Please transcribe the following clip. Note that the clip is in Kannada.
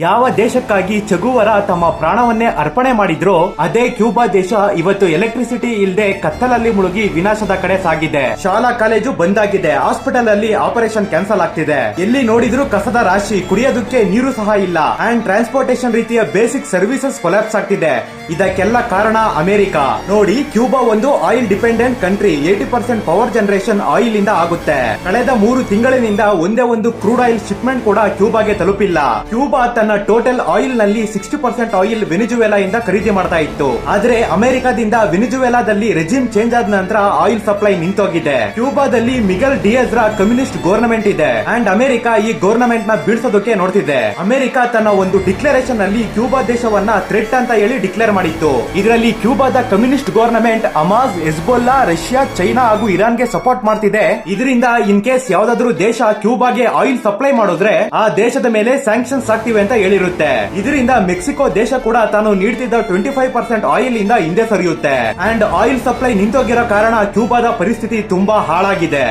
ಯಾವ ದೇಶಕ್ಕಾಗಿ ಚಗುವರ ತಮ್ಮ ಪ್ರಾಣವನ್ನೇ ಅರ್ಪಣೆ ಮಾಡಿದ್ರು ಅದೇ ಕ್ಯೂಬಾ ದೇಶ ಇವತ್ತು ಎಲೆಕ್ಟ್ರಿಸಿಟಿ ಇಲ್ಲದೆ ಕತ್ತಲಲ್ಲಿ ಮುಳುಗಿ ವಿನಾಶದ ಕಡೆ ಸಾಗಿದೆ. ಶಾಲಾ ಕಾಲೇಜು ಬಂದ್ ಆಗಿದೆ, ಹಾಸ್ಪಿಟಲ್ ಅಲ್ಲಿ ಆಪರೇಷನ್ ಕ್ಯಾನ್ಸಲ್ ಆಗ್ತಿದೆ, ಎಲ್ಲಿ ನೋಡಿದ್ರು ಕಸದ ರಾಶಿ, ಕುಡಿಯೋದಕ್ಕೆ ನೀರು ಸಹ ಇಲ್ಲ, ಅಂಡ್ ಟ್ರಾನ್ಸ್ಪೋರ್ಟೇಷನ್ ರೀತಿಯ ಬೇಸಿಕ್ ಸರ್ವಿಸಸ್ ಕೊಲ್ಯಾಪ್ಸ್ ಆಗ್ತಿದೆ. ಇದಕ್ಕೆಲ್ಲ ಕಾರಣ ಅಮೆರಿಕ. ನೋಡಿ, ಕ್ಯೂಬಾ ಒಂದು oil dependent country. 80% power generation oil ಇಂದ ಆಗುತ್ತೆ. ಕಳೆದ 3 ತಿಂಗಳಿನಿಂದ ಒಂದೇ ಒಂದು ಕ್ರೂಡ್ ಆಯಿಲ್ ಶಿಪ್ಮೆಂಟ್ ಕೂಡ ಕ್ಯೂಬಾಗೆ ತಲುಪಿಲ್ಲ. ಕ್ಯೂಬಾ ತನ್ನ ಟೋಟಲ್ ಆಯಿಲ್ ನಲ್ಲಿ 60% ಆಯಿಲ್ ವೆನಿಜುವೆಲಾ ಇಂದ ಖರೀದಿ ಮಾಡ್ತಾ ಇತ್ತು. ಆದ್ರೆ ಅಮೆರಿಕದಿಂದ ವೆನಿಜುವೆಲಾದಲ್ಲಿ ರೆಜಿಮ್ ಚೇಂಜ್ ಆದ ನಂತರ ಆಯಿಲ್ ಸಪ್ಲೈ ನಿಂತೋಗಿದೆ. ಕ್ಯೂಬಾದಲ್ಲಿ ಮಿಗಲ್ ಡಿಯಸ್ ರ ಕಮ್ಯುನಿಸ್ಟ್ ಗವರ್ನಮೆಂಟ್ ಇದೆ, ಅಂಡ್ ಅಮೆರಿಕ ಈ ಗವರ್ನಮೆಂಟ್ ನ ಬೀಳ್ಸೋದಕ್ಕೆ ನೋಡ್ತಿದೆ. ಅಮೆರಿಕ ತನ್ನ ಒಂದು ಡಿಕ್ಲರೇಷನ್ ಅಲ್ಲಿ ಕ್ಯೂಬಾ ದೇಶವನ್ನ ಥ್ರೆಟ್ ಅಂತ ಹೇಳಿ ಡಿಕ್ಲೇರ್ ಮಾಡಿತ್ತು. ಇದರಲ್ಲಿ ಕ್ಯೂಬಾದ communist government Hamas, Hezbollah, Russia, China ಹಾಗೂ ಇರಾನ್ ಗೆ ಸಪೋರ್ಟ್ ಮಾಡ್ತಿದೆ. ಇದರಿಂದ ಇನ್ ಕೇಸ್ ಯಾವ್ದಾದ್ರು ದೇಶ ಕ್ಯೂಬಾಗೆ ಆಯಿಲ್ ಸಪ್ಲೈ ಮಾಡಿದ್ರೆ ಆ ದೇಶದ ಮೇಲೆ ಸ್ಯಾಂಕ್ಷನ್ಸ್ ಆಗ್ತಿವೆ ಅಂತ ಹೇಳಿರುತ್ತೆ. ಇದರಿಂದ ಮೆಕ್ಸಿಕೋ ದೇಶ ಕೂಡ ತಾನು ನೀಡ್ತಿದ್ದ 25% ಆಯಿಲ್ ಇಂದ ಹಿಂದೆ ಸರಿಯುತ್ತೆ. ಅಂಡ್ ಆಯಿಲ್ ಸಪ್ಲೈ ನಿಂತೋಗಿರೋ ಕಾರಣ ಕ್ಯೂಬಾದ ಪರಿಸ್ಥಿತಿ ತುಂಬಾ ಹಾಳಾಗಿದೆ.